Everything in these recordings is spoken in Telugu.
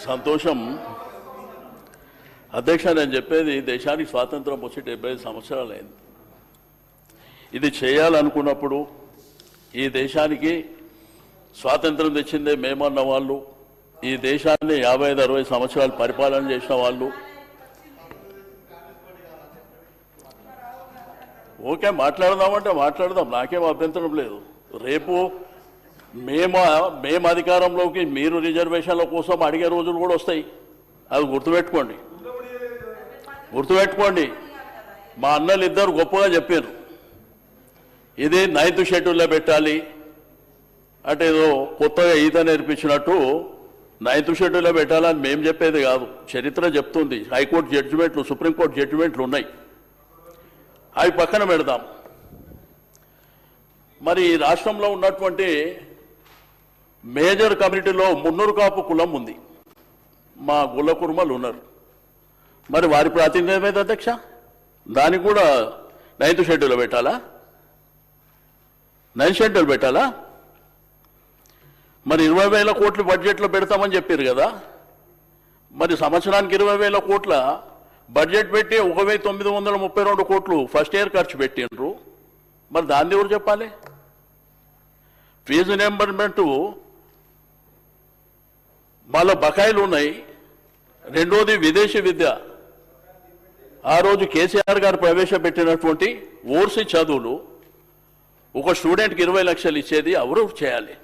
సంతోషం అధ్యక్ష. నేను చెప్పేది దేశానికి స్వాతంత్రం వచ్చి 75 సంవత్సరాలు అయింది. ఇది చేయాలనుకున్నప్పుడు ఈ దేశానికి స్వాతంత్రం తెచ్చిందే మేమన్న వాళ్ళు, ఈ దేశాన్ని 55-60 సంవత్సరాలు పరిపాలన చేసిన వాళ్ళు, ఓకే మాట్లాడదామంటే మాట్లాడదాం, నాకేం అభ్యంతరం లేదు. రేపు మేము అధికారంలోకి మీరు రిజర్వేషన్ల కోసం అడిగే రోజులు కూడా వస్తాయి. అది గుర్తుపెట్టుకోండి. మా అన్నలు ఇద్దరు గొప్పగా చెప్పారు, ఇది 9th షెడ్యూల్లో పెట్టాలి అంటే ఏదో కొత్తగా ఈత నేర్పించినట్టు 9th షెడ్యూల్లో పెట్టాలని మేము చెప్పేది కాదు, చరిత్ర చెప్తుంది. హైకోర్టు జడ్జిమెంట్లు, సుప్రీంకోర్టు జడ్జిమెంట్లు ఉన్నాయి, అవి పక్కన పెడదాం. మరి ఈ రాష్ట్రంలో ఉన్నటువంటి మేజర్ కమ్యూనిటీలో మున్నూరు కాపు కులం ఉంది, మా గుల్ల కుర్మలు ఉన్నారు. మరి వారి ప్రాతినిధ్యం ఏమైంది అధ్యక్ష? దానికి కూడా 9th షెడ్యూల్లో పెట్టాలా? 9th షెడ్యూల్ పెట్టాలా? మరి 20,000 కోట్లు బడ్జెట్లో పెడతామని చెప్పారు కదా, మరి సంవత్సరానికి 20,000 కోట్ల బడ్జెట్ పెట్టి 1,932 కోట్లు ఫస్ట్ ఇయర్ ఖర్చు పెట్టిండ్రు. మరి దాన్ని ఎవరు చెప్పాలి? ఫీజు రియంబర్స్మెంట్ మళ్ళీ బకాయిలు ఉన్నాయి. రెండోది విదేశీ విద్య, ఆ రోజు కేసీఆర్ గారు ప్రవేశపెట్టినటువంటి ఓర్సీ చదువులు, ఒక స్టూడెంట్కి 20 లక్షలు ఇచ్చేది ఎవరు చేయాలి?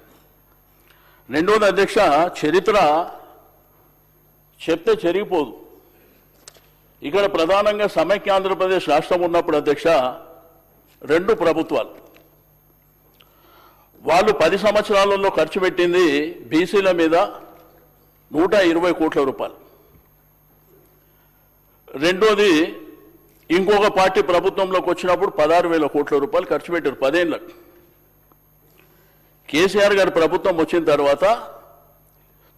రెండోది అధ్యక్ష, చరిత్ర చెప్తే చెరిగిపోదు. ఇక్కడ ప్రధానంగా సమైక్య ఆంధ్రప్రదేశ్ రాష్ట్రం ఉన్నప్పుడు అధ్యక్ష 2 ప్రభుత్వాలు వాళ్ళు 10 సంవత్సరాలలో ఖర్చు పెట్టింది బీసీల మీద 120 కోట్ల రూపాయలు. రెండోది ఇంకొక పార్టీ ప్రభుత్వంలోకి వచ్చినప్పుడు 16,000 కోట్ల రూపాయలు ఖర్చు పెట్టారు 10 ఏళ్ళకు. కేసీఆర్ గారి ప్రభుత్వం వచ్చిన తర్వాత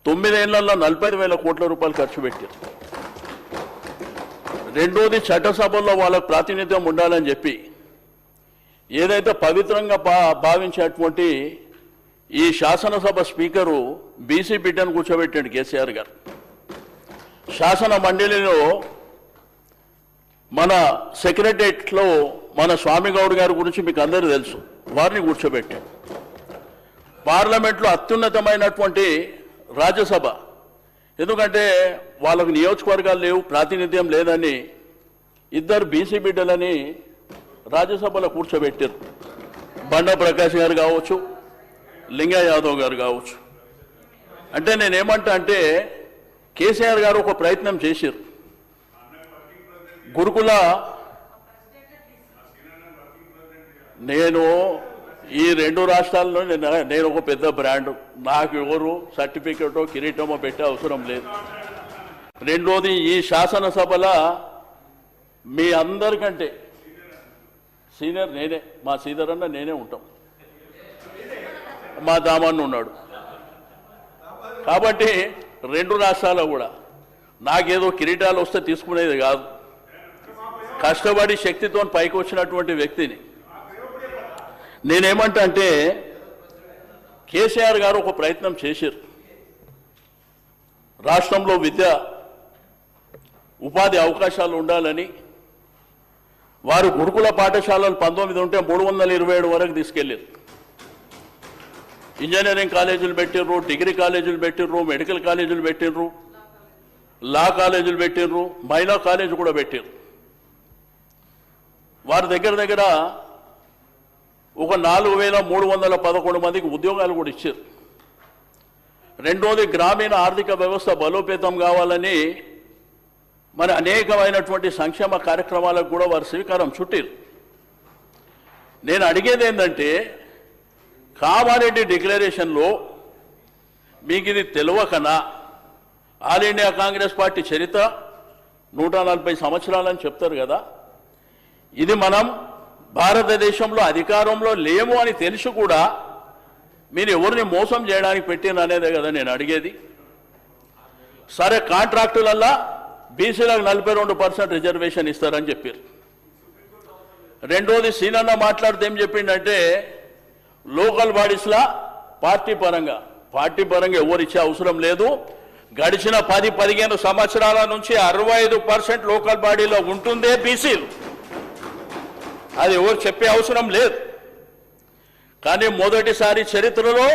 9 ఏళ్లలో 45,000 కోట్ల రూపాయలు ఖర్చు పెట్టారు. రెండోది చట్టసభల్లో వాళ్ళకు ప్రాతినిధ్యం ఉండాలని చెప్పి ఏదైతే పవిత్రంగా భావించేటువంటి ఈ శాసనసభ స్పీకరు బీసీ బిడ్డను కూర్చోబెట్టాడు కేసీఆర్ గారు. శాసన మండలిలో మన సెక్రటరియట్లో మన స్వామిగౌడ్ గారి గురించి మీకు అందరూ తెలుసు, వారిని కూర్చోబెట్టాడు. పార్లమెంట్లో అత్యున్నతమైనటువంటి రాజ్యసభ, ఎందుకంటే వాళ్ళకు నియోజకవర్గాలు లేవు, ప్రాతినిధ్యం లేదని 2 బీసీ బిడ్డలని రాజ్యసభలో కూర్చోబెట్టారు. బండా ప్రకాష్ గారు కావచ్చు, లింగా యాదవ్ గారు కావచ్చు. అంటే నేనేమంటా అంటే కేసీఆర్ గారు ఒక ప్రయత్నం చేశారు. గురుకుల నేను ఈ 2 రాష్ట్రాల్లో నేను ఒక పెద్ద బ్రాండ్, నాకు ఎవరు సర్టిఫికెటో కిరీటమో పెట్టే అవసరం లేదు. రెండోది ఈ శాసనసభలో మీ అందరికంటే సీనియర్ నేనే, మా శ్రీధర్ అన్న నేనే ఉంటాం, మా దామన్న ఉన్నాడు. కాబట్టి 2 రాష్ట్రాల్లో కూడా నాకేదో కిరీటాలు వస్తే తీసుకునేది కాదు, కష్టపడి శక్తితో పైకి వచ్చినటువంటి వ్యక్తిని. నేనేమంటా అంటే కేసీఆర్ గారు ఒక ప్రయత్నం చేశారు, రాష్ట్రంలో విద్య ఉపాధి అవకాశాలు ఉండాలని. వారు గురుకుల పాఠశాలలు 19 ఉంటే 327 వరకు తీసుకెళ్ళారు. ఇంజనీరింగ్ కాలేజీలు పెట్టిర్రు, డిగ్రీ కాలేజీలు పెట్టిర్రు, మెడికల్ కాలేజీలు పెట్టిర్రు, లా కాలేజీలు పెట్టిర్రు, మహిళా కాలేజీ కూడా పెట్టిర్రు. వారి దగ్గర ఒక 4,311 మందికి ఉద్యోగాలు కూడా ఇచ్చారు. రెండోది గ్రామీణ ఆర్థిక వ్యవస్థ బలోపేతం కావాలని మరి అనేకమైనటువంటి సంక్షేమ కార్యక్రమాలకు కూడా వారు శ్రీకారం చుట్టారు. నేను అడిగేది ఏంటంటే కామారెడ్డి డిక్లరేషన్లో మీకు ఇది తెలియకనా? ఆల్ ఇండియా కాంగ్రెస్ పార్టీ చరిత్ర 140 సంవత్సరాలని చెప్తారు కదా, ఇది మనం భారతదేశంలో అధికారంలో లేము అని తెలిసి కూడా మీరు ఎవరిని మోసం చేయడానికి పెట్టిన అనేదే కదా నేను అడిగేది. సరే, కాంట్రాక్టులల్లా బీసీలకు 42% రిజర్వేషన్ ఇస్తారని చెప్పారు. రెండోది సీనన్న మాట్లాడితే ఏం చెప్పిండంటే లోకల్ బాడీస్లా పార్టీ పరంగా ఎవరు ఇచ్చే అవసరం లేదు, గడిచిన 10-15 సంవత్సరాల నుంచి 65% లోకల్ బాడీలో ఉంటుందే బీసీలు. అది ఎవరు చెప్పే అవసరం లేదు. కానీ మొదటిసారి చరిత్రలో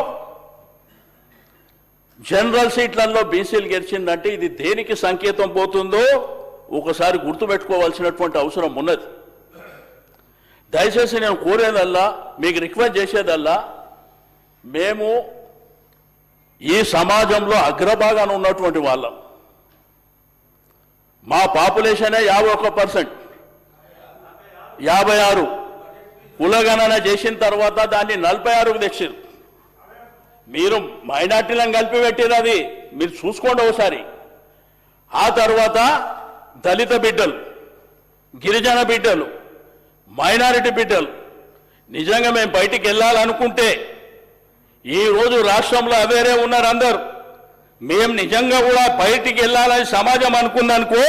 జనరల్ సీట్లలో బీసీలు గెలిచిందంటే ఇది దేనికి సంకేతం పోతుందో ఒకసారి గుర్తుపెట్టుకోవాల్సినటువంటి అవసరం ఉన్నది. దయచేసి నేను కోరేదల్లా, మీకు రిక్వెస్ట్ చేసేదల్లా, మేము ఈ సమాజంలో అగ్రభాగాన ఉన్నటువంటి వాళ్ళం. మా పాపులేషనే 51%, 56 కులగణన చేసిన తర్వాత దాన్ని 46కు తెచ్చారు. మీరు మైనార్టీలను కలిపి పెట్టారు, అది మీరు చూసుకోండి ఒకసారి. ఆ తర్వాత దళిత బిడ్డలు, గిరిజన బిడ్డలు, మైనారిటీ బిడ్డలు. నిజంగా మేము బయటికి వెళ్ళాలనుకుంటే ఈరోజు రాష్ట్రంలో అవేరే ఉన్నారు అందరు. మేము నిజంగా కూడా బయటికి వెళ్ళాలని సమాజం అనుకుందనుకో,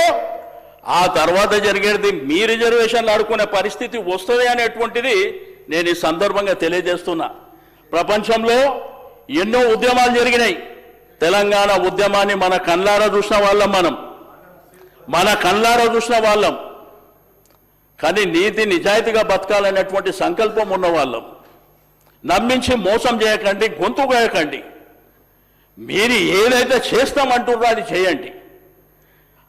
ఆ తర్వాత జరిగేది మీ రిజర్వేషన్లు ఆడుకునే పరిస్థితి వస్తుంది అనేటువంటిది నేను ఈ సందర్భంగా తెలియజేస్తున్నా. ప్రపంచంలో ఎన్నో ఉద్యమాలు జరిగినాయి. తెలంగాణ ఉద్యమాన్ని మన కళ్ళారా చూసిన వాళ్ళం, మన కళ్ళారా చూసిన వాళ్ళం. కానీ నీతి నిజాయితీగా బతకాలనేటువంటి సంకల్పం ఉన్న వాళ్ళం. నమ్మించి మోసం చేయకండి, గొంతు కోయకండి. మీరు ఏదైతే చేస్తామంటున్నారో అది చేయండి.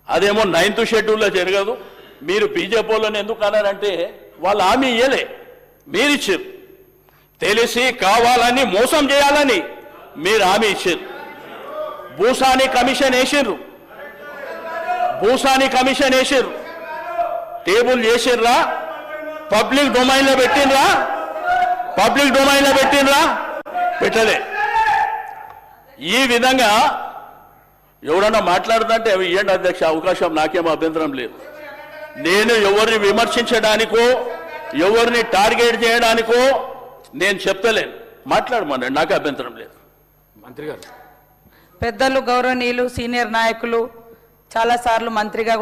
అదేమో 9th షెడ్యూల్లో జరగదు. మీరు బీజేపీ వాళ్ళని ఎందుకు అన్నారంటే వాళ్ళు హామీ ఇయ్యలే, మీరిచ్చారు. తెలిసి కావాలని మోసం చేయాలని మీరు హామీ ఇచ్చారు. భూసాని కమిషన్ వేసిర్రు, టేబుల్ చేసిర్రా, పబ్లిక్ డొమైన్లో పెట్టినరా, పెట్టలే. ఈ విధంగా ఎవరన్నా మాట్లాడుతుంటే అవి ఇవ్వండి అధ్యక్ష, అవకాశం నాకేమో అభ్యంతరం లేదు. నేను ఎవరిని విమర్శించడానికో ఎవరిని టార్గెట్ చేయడానికో నేను చెప్తలేను, మాట్లాడమన్నాడు, నాకు అభ్యంతరం లేదు. మంత్రి గారు, పెద్దలు, గౌరవనీయులు, సీనియర్ నాయకులు, చాలాసార్లు మంత్రిగా కూడా